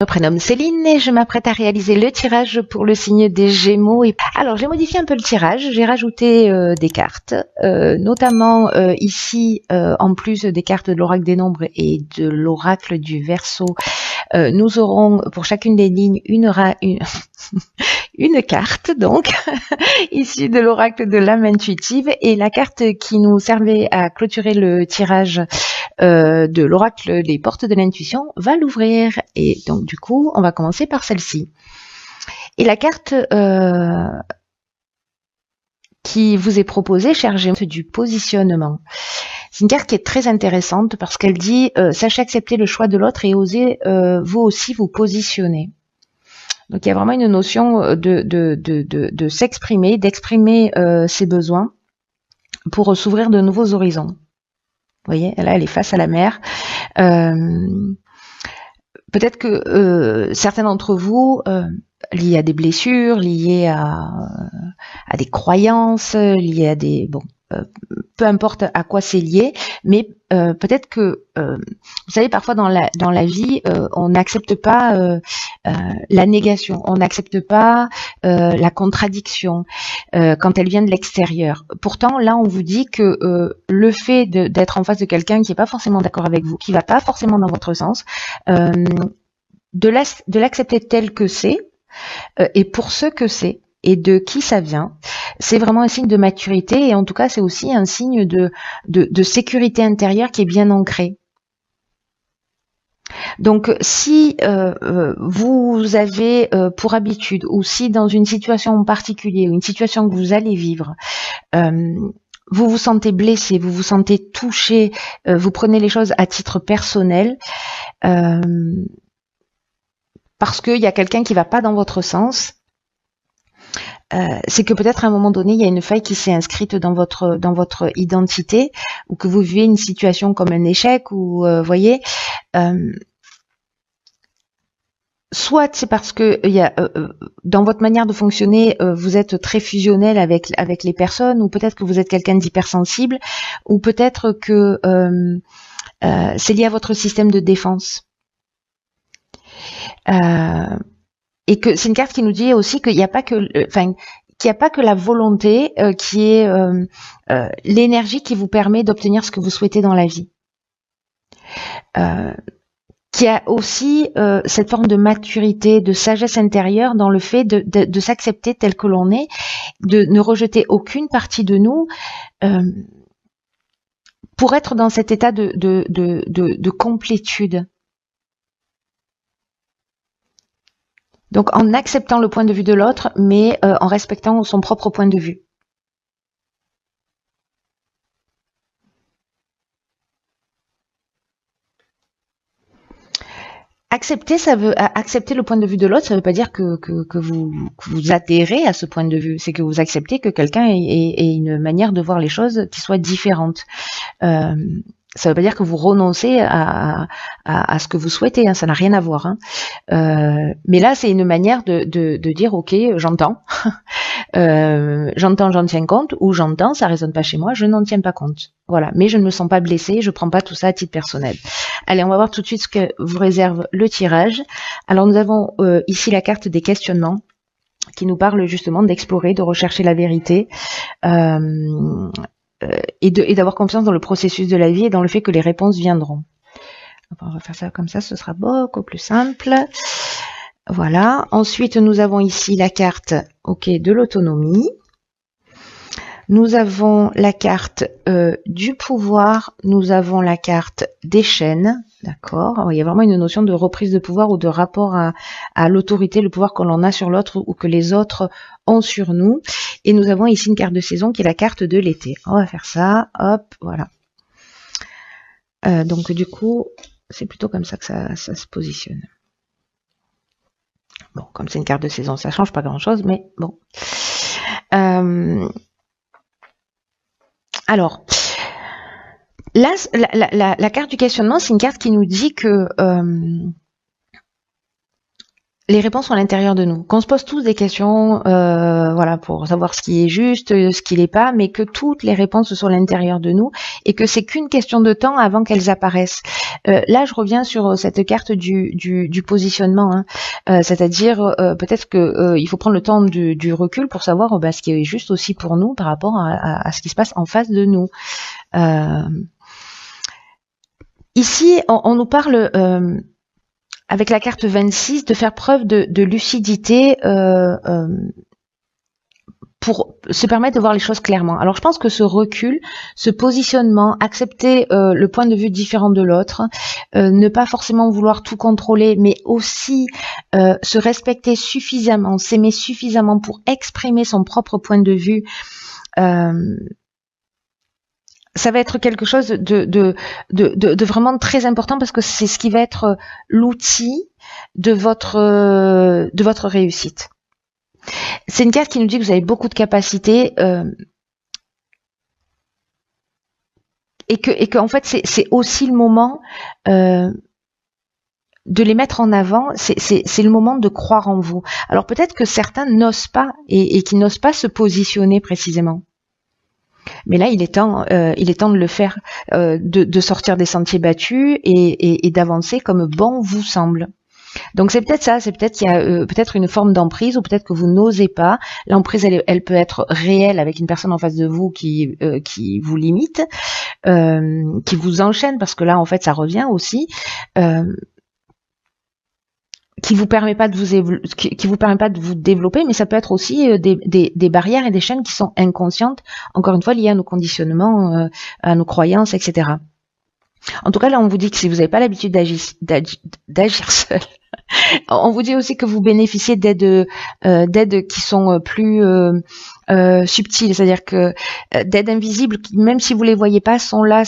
Je me prénomme Céline et je m'apprête à réaliser le tirage pour le signe des Gémeaux. Alors j'ai modifié un peu le tirage, j'ai rajouté des cartes, notamment ici, en plus des cartes de l'oracle des nombres et de l'oracle du Verseau, nous aurons pour chacune des lignes une carte, donc, issue de l'oracle de l'âme intuitive, et la carte qui nous servait à clôturer le tirage de l'oracle des portes de l'intuition va l'ouvrir. Et donc du coup, on va commencer par celle-ci. Et la carte qui vous est proposée, cher Gémeaux, c'est du positionnement. C'est une carte qui est très intéressante parce qu'elle dit sachez accepter le choix de l'autre et osez vous aussi vous positionner. Donc il y a vraiment une notion de s'exprimer, d'exprimer ses besoins pour s'ouvrir de nouveaux horizons. Vous voyez, là elle est face à la mer. Peut-être que certains d'entre vous, liés à des blessures, liés à des croyances, liés à des... Bon, peu importe à quoi c'est lié, mais peut-être que, vous savez, parfois dans la vie, on n'accepte pas la négation, on n'accepte pas la contradiction quand elle vient de l'extérieur. Pourtant, là, on vous dit que le fait d'être en face de quelqu'un qui n'est pas forcément d'accord avec vous, qui va pas forcément dans votre sens, de l'accepter tel que c'est, et pour ce que c'est, et de qui ça vient, c'est vraiment un signe de maturité, et en tout cas c'est aussi un signe de sécurité intérieure qui est bien ancrée. Donc si vous avez pour habitude, ou si dans une situation en particulier, ou une situation que vous allez vivre, vous vous sentez blessé, vous vous sentez touché, vous prenez les choses à titre personnel, parce qu'il y a quelqu'un qui va pas dans votre sens, c'est que peut-être à un moment donné, il y a une faille qui s'est inscrite dans votre identité, ou que vous vivez une situation comme un échec, ou voyez, soit c'est parce que il y a dans votre manière de fonctionner, vous êtes très fusionnel avec les personnes, ou peut-être que vous êtes quelqu'un d'hypersensible, ou peut-être que c'est lié à votre système de défense. Et que c'est une carte qui nous dit aussi qu'il n'y a pas que, qu'il n'y a pas que la volonté qui est l'énergie qui vous permet d'obtenir ce que vous souhaitez dans la vie. Qui a aussi cette forme de maturité, de sagesse intérieure dans le fait de s'accepter tel que l'on est, de ne rejeter aucune partie de nous, pour être dans cet état de complétude. Donc en acceptant le point de vue de l'autre, mais en respectant son propre point de vue. Accepter, ça veut accepter le point de vue de l'autre, ça veut pas dire que vous adhérez à ce point de vue. C'est que vous acceptez que quelqu'un ait une manière de voir les choses qui soit différente. Ça veut pas dire que vous renoncez à ce que vous souhaitez, hein, ça n'a rien à voir. Hein. Mais là, c'est une manière de dire, ok, j'entends, j'en tiens compte, ou j'entends, ça résonne pas chez moi, je n'en tiens pas compte. Voilà, mais je ne me sens pas blessée, je prends pas tout ça à titre personnel. Allez, on va voir tout de suite ce que vous réserve le tirage. Alors, nous avons ici la carte des questionnements, qui nous parle justement d'explorer, de rechercher la vérité. Et d'avoir confiance dans le processus de la vie et dans le fait que les réponses viendront. On va faire ça comme ça, ce sera beaucoup plus simple. Voilà. Ensuite, nous avons ici la carte de l'autonomie. Nous avons la carte du pouvoir. Nous avons la carte des chaînes. D'accord. Il y a vraiment une notion de reprise de pouvoir ou de rapport à l'autorité, le pouvoir que l'on a sur l'autre ou que les autres ont sur nous. Et nous avons ici une carte de saison qui est la carte de l'été. On va faire ça. Hop, voilà. Donc du coup, c'est plutôt comme ça que ça se positionne. Bon, comme c'est une carte de saison, ça change pas grand-chose, mais bon. Alors, là, la carte du questionnement, c'est une carte qui nous dit que les réponses sont à l'intérieur de nous. Qu'on se pose tous des questions, voilà, pour savoir ce qui est juste, ce qui l'est pas, mais que toutes les réponses sont à l'intérieur de nous et que c'est qu'une question de temps avant qu'elles apparaissent. Là, je reviens sur cette carte du positionnement, hein. C'est-à-dire peut-être que il faut prendre le temps du recul pour savoir ce qui est juste aussi pour nous par rapport à ce qui se passe en face de nous. Ici, on nous parle avec la carte 26, de faire preuve de lucidité pour se permettre de voir les choses clairement. Alors je pense que ce recul, ce positionnement, accepter le point de vue différent de l'autre, ne pas forcément vouloir tout contrôler, mais aussi se respecter suffisamment, s'aimer suffisamment pour exprimer son propre point de vue, ça va être quelque chose de vraiment très important parce que c'est ce qui va être l'outil de votre réussite. C'est une carte qui nous dit que vous avez beaucoup de capacités et que en fait c'est aussi le moment de les mettre en avant. C'est le moment de croire en vous. Alors peut-être que certains n'osent pas et qui n'osent pas se positionner précisément. Mais là, il est temps de le faire, de sortir des sentiers battus et d'avancer comme bon vous semble. Donc c'est peut-être ça, c'est peut-être qu'il y a peut-être une forme d'emprise ou peut-être que vous n'osez pas. L'emprise, elle peut être réelle avec une personne en face de vous qui vous limite, qui vous enchaîne parce que là, en fait, ça revient aussi. Qui vous permet pas de vous développer, mais ça peut être aussi des barrières et des chaînes qui sont inconscientes, encore une fois liées à nos conditionnements, à nos croyances, etc. En tout cas, là, on vous dit que si vous n'avez pas l'habitude d'agir seul, on vous dit aussi que vous bénéficiez d'aides qui sont plus subtiles, c'est-à-dire que d'aides invisibles, même si vous les voyez pas, sont là.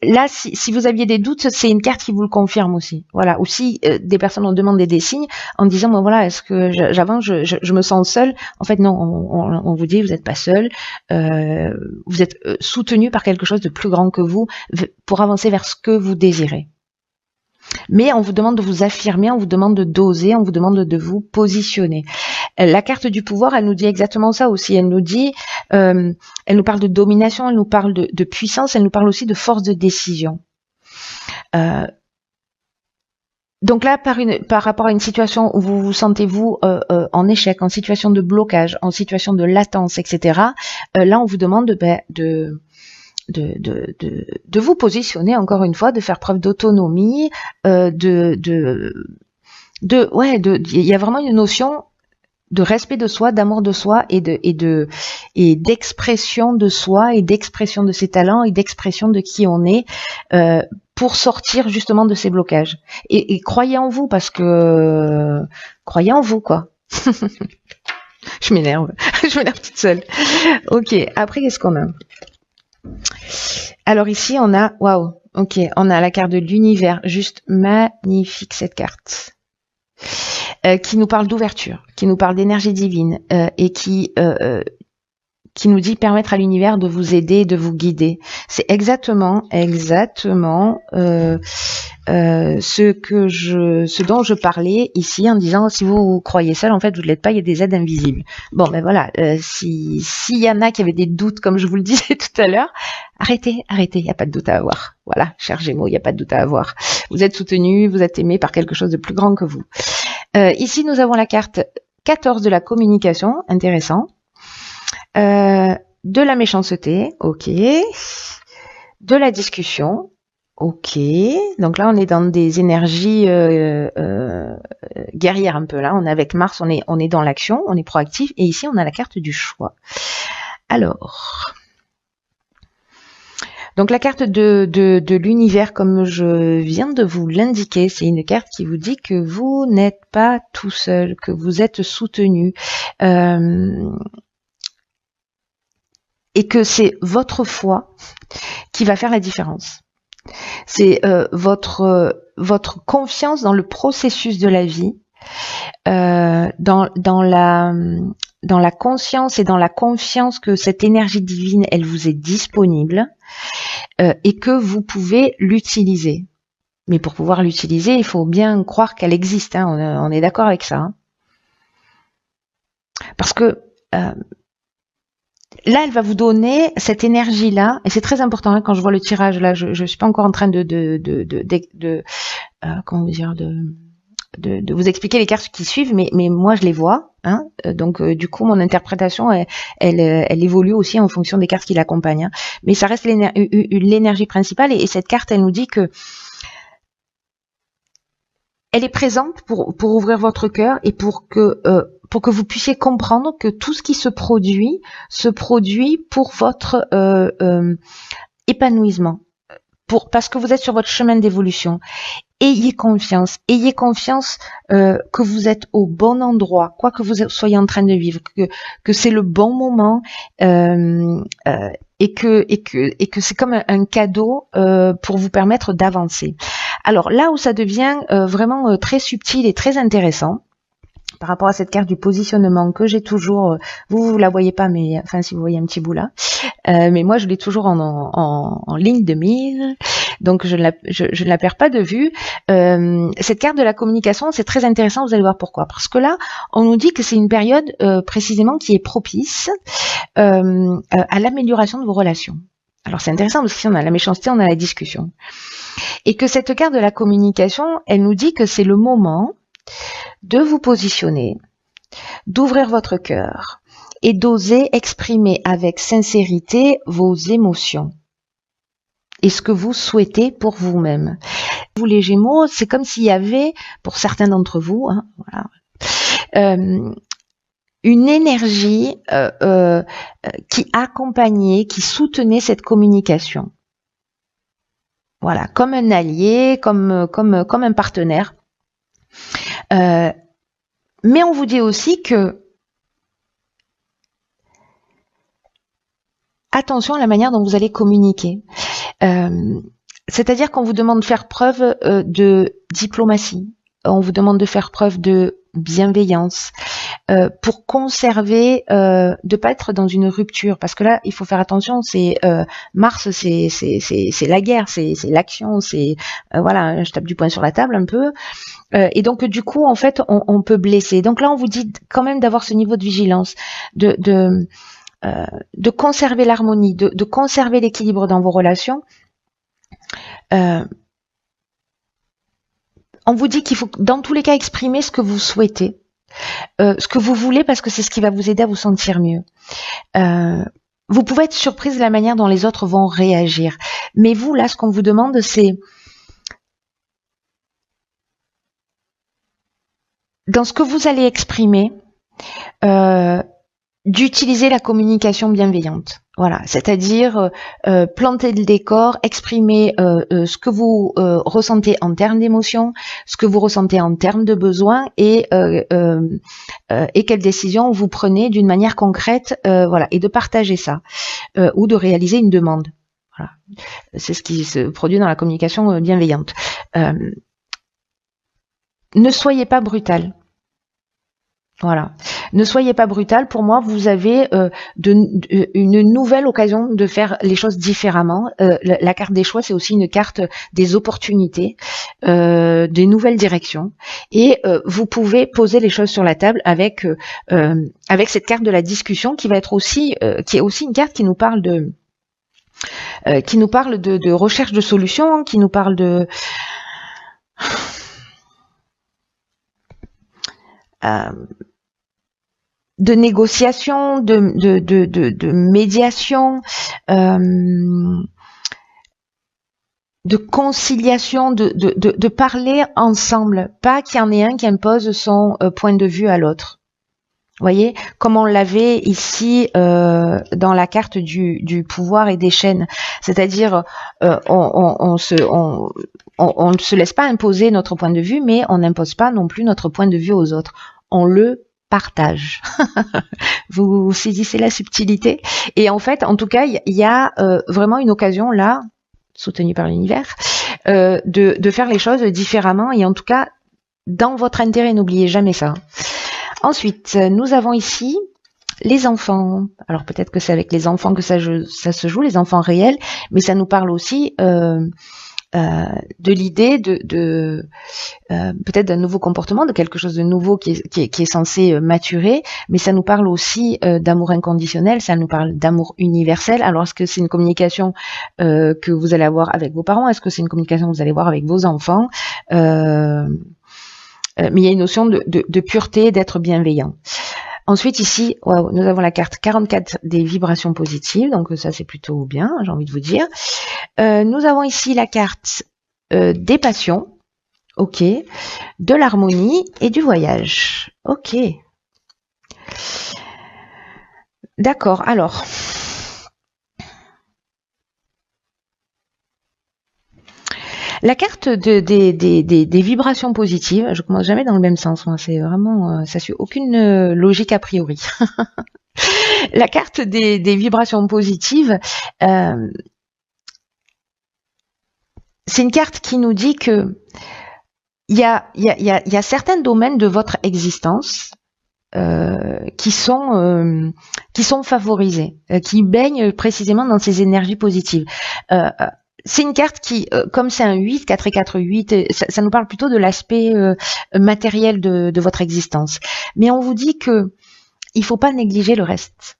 Là, si vous aviez des doutes, c'est une carte qui vous le confirme aussi. Voilà. Aussi, des personnes ont demandé des signes en disant, bon voilà, est-ce que j'avance, je me sens seule. En fait, non, on vous dit, vous n'êtes pas seul. Vous êtes soutenu par quelque chose de plus grand que vous pour avancer vers ce que vous désirez. Mais on vous demande de vous affirmer, on vous demande de doser, on vous demande de vous positionner. La carte du pouvoir, elle nous dit exactement ça aussi. Elle nous dit, elle nous parle de domination, elle nous parle de puissance, elle nous parle aussi de force de décision. Donc là, par rapport à une situation où vous vous sentez en échec, en situation de blocage, en situation de latence, etc. Là, on vous demande de vous positionner encore une fois, de faire preuve d'autonomie, il y a vraiment une notion de respect de soi, d'amour de soi et d'expression de soi et d'expression de ses talents et d'expression de qui on est pour sortir justement de ces blocages. Et croyez en vous parce que croyez en vous quoi. Je m'énerve toute seule. Ok, après qu'est-ce qu'on a? Alors ici, on a, waouh, ok, on a la carte de l'univers, juste magnifique cette carte, qui nous parle d'ouverture, qui nous parle d'énergie divine et qui nous dit permettre à l'univers de vous aider, de vous guider. C'est exactement ce dont je parlais ici en disant si vous croyez seul, en fait vous ne l'êtes pas, il y a des aides invisibles. Bon ben voilà, s'il y en a qui avaient des doutes comme je vous le disais tout à l'heure, arrêtez, il n'y a pas de doute à avoir. Voilà, cher Gémeaux, il n'y a pas de doute à avoir. Vous êtes soutenu, vous êtes aimé par quelque chose de plus grand que vous. Ici nous avons la carte 14 de la communication, intéressant. De la méchanceté, ok. De la discussion, ok. Donc là, on est dans des énergies guerrières un peu. Là, on est avec Mars, on est dans l'action, on est proactif. Et ici, on a la carte du choix. Alors, donc la carte de l'univers, comme je viens de vous l'indiquer, c'est une carte qui vous dit que vous n'êtes pas tout seul, que vous êtes soutenu. Et que c'est votre foi qui va faire la différence. C'est votre confiance dans le processus de la vie, dans la conscience et dans la confiance que cette énergie divine, elle vous est disponible et que vous pouvez l'utiliser. Mais pour pouvoir l'utiliser, il faut bien croire qu'elle existe. Hein. On est d'accord avec ça. Hein. Parce que là, elle va vous donner cette énergie-là, et c'est très important. Hein, quand je vois le tirage là, je suis pas encore en train comment dire, de vous expliquer les cartes qui suivent, mais moi je les vois. Hein, donc du coup, mon interprétation, elle évolue aussi en fonction des cartes qui l'accompagnent. Hein. Mais ça reste l'énergie principale, et cette carte, elle nous dit que elle est présente pour ouvrir votre cœur et pour que vous puissiez comprendre que tout ce qui se produit pour votre épanouissement, parce que vous êtes sur votre chemin d'évolution. Ayez confiance que vous êtes au bon endroit, quoi que vous soyez en train de vivre, que c'est le bon moment et que c'est comme un cadeau pour vous permettre d'avancer. Alors là où ça devient vraiment très subtil et très intéressant, par rapport à cette carte du positionnement que j'ai toujours, vous la voyez pas, mais enfin si vous voyez un petit bout là, mais moi je l'ai toujours en ligne de mire, donc je ne la perds pas de vue. Cette carte de la communication, c'est très intéressant, vous allez voir pourquoi. Parce que là, on nous dit que c'est une période précisément qui est propice à l'amélioration de vos relations. Alors c'est intéressant parce que si on a la méchanceté, on a la discussion. Et que cette carte de la communication, elle nous dit que c'est le moment de vous positionner, d'ouvrir votre cœur et d'oser exprimer avec sincérité vos émotions et ce que vous souhaitez pour vous-même. Vous les Gémeaux, c'est comme s'il y avait, pour certains d'entre vous, hein, voilà, une énergie qui accompagnait, qui soutenait cette communication. Voilà, comme un allié, comme un partenaire. Mais on vous dit aussi que attention à la manière dont vous allez communiquer. C'est-à-dire qu'on vous demande de faire preuve de diplomatie, on vous demande de faire preuve de bienveillance pour conserver, de pas être dans une rupture, parce que là il faut faire attention. C'est Mars, c'est la guerre, c'est l'action, c'est voilà, je tape du poing sur la table un peu. Et donc du coup en fait on peut blesser. Donc là on vous dit quand même d'avoir ce niveau de vigilance, de conserver l'harmonie, de conserver l'équilibre dans vos relations. On vous dit qu'il faut dans tous les cas exprimer ce que vous souhaitez, ce que vous voulez, parce que c'est ce qui va vous aider à vous sentir mieux. Vous pouvez être surprise de la manière dont les autres vont réagir, mais vous là ce qu'on vous demande c'est dans ce que vous allez exprimer, d'utiliser la communication bienveillante. Voilà, c'est-à-dire planter le décor, exprimer ce que vous ressentez en termes d'émotions, ce que vous ressentez en termes de besoins et quelles décisions vous prenez d'une manière concrète, voilà, et de partager ça ou de réaliser une demande. Voilà, c'est ce qui se produit dans la communication bienveillante. Ne soyez pas brutal. Voilà. Ne soyez pas brutal. Pour moi, vous avez une nouvelle occasion de faire les choses différemment. La carte des choix, c'est aussi une carte des opportunités, des nouvelles directions. Et vous pouvez poser les choses sur la table avec cette carte de la discussion qui va être aussi, qui est aussi une carte qui nous parle de recherche de solutions, qui nous parle de négociation, de médiation, de conciliation, de parler ensemble, pas qu'il y en ait un qui impose son point de vue à l'autre. Vous voyez, comme on l'avait ici dans la carte du pouvoir et des chaînes, c'est-à-dire on ne se laisse pas imposer notre point de vue, mais on n'impose pas non plus notre point de vue aux autres. On le partage. Vous saisissez la subtilité. Et en fait, en tout cas, il y a vraiment une occasion là, soutenue par l'univers, de faire les choses différemment et en tout cas dans votre intérêt. N'oubliez jamais ça. Ensuite, nous avons ici les enfants. Alors peut-être que c'est avec les enfants que ça se joue, les enfants réels, mais ça nous parle aussi de l'idée de peut-être d'un nouveau comportement, de quelque chose de nouveau qui est censé maturer, mais ça nous parle aussi d'amour inconditionnel, ça nous parle d'amour universel. Alors est-ce que c'est une communication que vous allez avoir avec vos parents? Est-ce que c'est une communication que vous allez avoir avec vos enfants? Mais il y a une notion de pureté, d'être bienveillant. Ensuite, ici, wow, nous avons la carte 44 des vibrations positives, donc ça c'est plutôt bien, j'ai envie de vous dire. Nous avons ici la carte des passions, ok, de l'harmonie et du voyage, ok. D'accord, alors... La carte des vibrations positives, je commence jamais dans le même sens, moi, c'est vraiment, ça suit aucune logique a priori. La carte des vibrations positives, c'est une carte qui nous dit que il y a certains domaines de votre existence qui sont favorisés, qui baignent précisément dans ces énergies positives. C'est une carte qui, comme c'est un 8, 4 et 4, 8, ça nous parle plutôt de l'aspect matériel de votre existence. Mais on vous dit que il faut pas négliger le reste.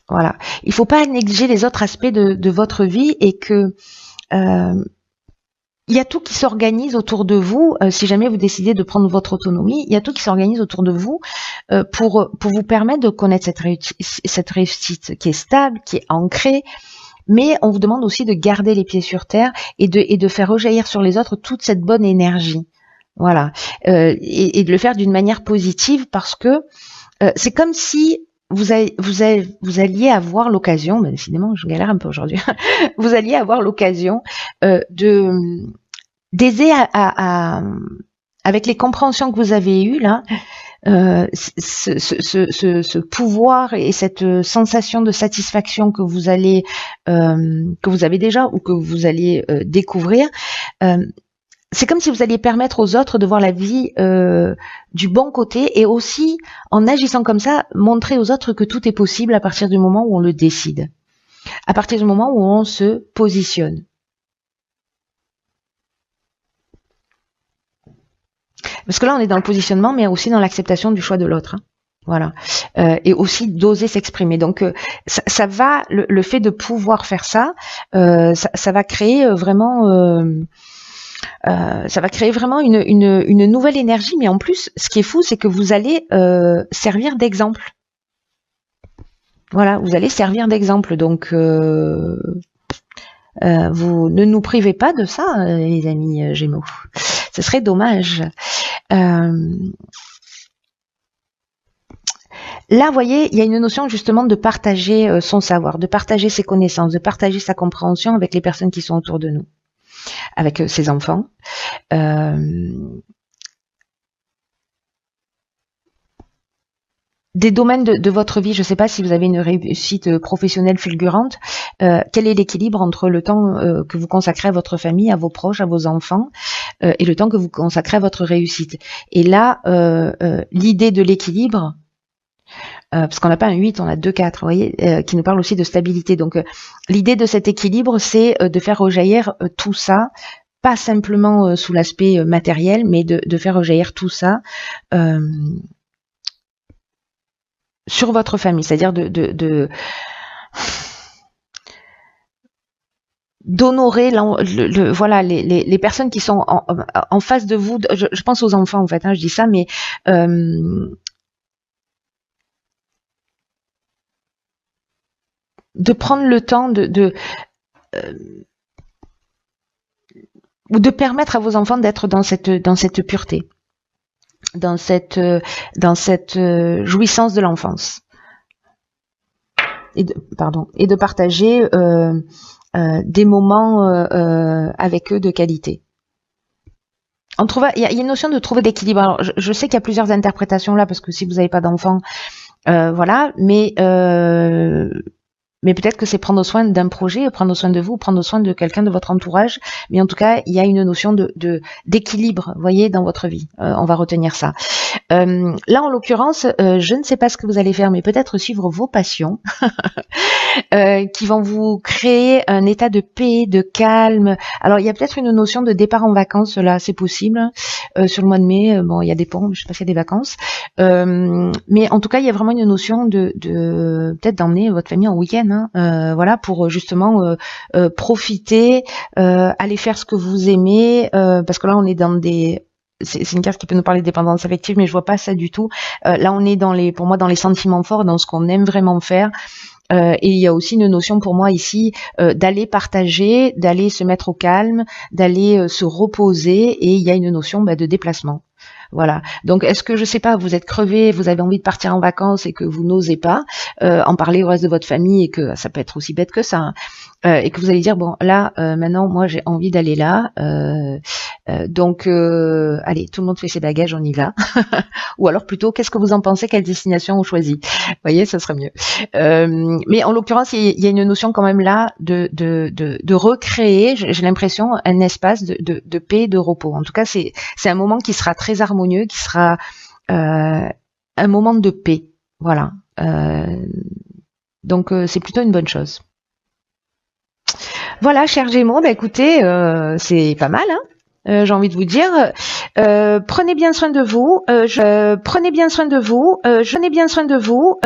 Voilà. Il faut pas négliger les autres aspects de votre vie et que il y a tout qui s'organise autour de vous. Si jamais vous décidez de prendre votre autonomie, il y a tout qui s'organise autour de vous pour vous permettre de connaître cette réussite qui est stable, qui est ancrée. Mais on vous demande aussi de garder les pieds sur terre et de faire rejaillir sur les autres toute cette bonne énergie. Voilà. Et de le faire d'une manière positive parce que c'est comme si vous alliez avoir l'occasion, mais décidément je galère un peu aujourd'hui, vous alliez avoir l'occasion d'aider avec les compréhensions que vous avez eues là, ce pouvoir et cette sensation de satisfaction que vous avez déjà ou que vous allez découvrir, c'est comme si vous alliez permettre aux autres de voir la vie du bon côté et aussi, en agissant comme ça, montrer aux autres que tout est possible à partir du moment où on le décide, à partir du moment où on se positionne. Parce que là, on est dans le positionnement, mais aussi dans l'acceptation du choix de l'autre. Hein. Voilà. Et aussi d'oser s'exprimer. Donc, ça va, le fait de pouvoir faire ça, ça va créer vraiment... ça va créer vraiment une nouvelle énergie, mais en plus, ce qui est fou, c'est que vous allez servir d'exemple. Voilà, vous allez servir d'exemple. Donc, vous ne nous privez pas de ça, les amis Gémeaux. Ce serait dommage. Là, vous voyez, il y a une notion justement de partager son savoir, de partager ses connaissances, de partager sa compréhension avec les personnes qui sont autour de nous, avec ses enfants. Des domaines de votre vie, je ne sais pas si vous avez une réussite professionnelle fulgurante, quel est l'équilibre entre le temps que vous consacrez à votre famille, à vos proches, à vos enfants, et le temps que vous consacrez à votre réussite. Et là, l'idée de l'équilibre, parce qu'on n'a pas un 8, on a 2, 4, vous voyez, qui nous parle aussi de stabilité. Donc, l'idée de cet équilibre, c'est de faire rejaillir tout ça, pas simplement sous l'aspect matériel, mais de faire rejaillir tout ça sur votre famille, c'est-à-dire d'honorer voilà les personnes qui sont en face de vous. Je pense aux enfants en fait, hein, je dis ça, mais de prendre le temps ou de permettre à vos enfants d'être dans cette pureté, dans cette jouissance de l'enfance, et de partager des moments avec eux de qualité. Il y a une notion de trouver d'équilibre. Alors, je sais qu'il y a plusieurs interprétations là, parce que si vous n'avez pas d'enfants, voilà, mais peut-être que c'est prendre soin d'un projet, prendre soin de vous, prendre soin de quelqu'un de votre entourage. Mais en tout cas, il y a une notion d'équilibre, vous voyez, dans votre vie. On va retenir ça. Là, en l'occurrence, je ne sais pas ce que vous allez faire, mais peut-être suivre vos passions qui vont vous créer un état de paix, de calme. Alors, il y a peut-être une notion de départ en vacances, là, c'est possible. Sur le mois de mai, bon, il y a des ponts, je sais pas s'il y a des vacances. Mais en tout cas, il y a vraiment une notion de peut-être d'emmener votre famille en week-end, hein, voilà, pour justement profiter, aller faire ce que vous aimez, parce que là, on est dans des c'est une carte qui peut nous parler de dépendance affective, mais je vois pas ça du tout. Là, on est pour moi, dans les sentiments forts, dans ce qu'on aime vraiment faire. Et il y a aussi une notion pour moi ici d'aller partager, d'aller se mettre au calme, d'aller se reposer, et il y a une notion de déplacement. Voilà. Donc, est-ce que, je sais pas, vous êtes crevé, vous avez envie de partir en vacances et que vous n'osez pas en parler au reste de votre famille, et que ça peut être aussi bête que ça, hein, et que vous allez dire, bon, là, maintenant, moi, j'ai envie d'aller là, donc, allez, tout le monde fait ses bagages, on y va. Ou alors plutôt, qu'est-ce que vous en pensez, quelle destination on choisit? Vous voyez, ça serait mieux. Mais en l'occurrence, il y a une notion quand même là de recréer, j'ai l'impression, un espace de paix, de repos. En tout cas, c'est un moment qui sera très harmonieux, qui sera un moment de paix. Voilà. Donc, c'est plutôt une bonne chose. Voilà, chers Gémeaux, écoutez, c'est pas mal, hein. J'ai envie de vous dire, prenez bien soin de vous, prenez bien soin de vous, prenez bien soin de vous,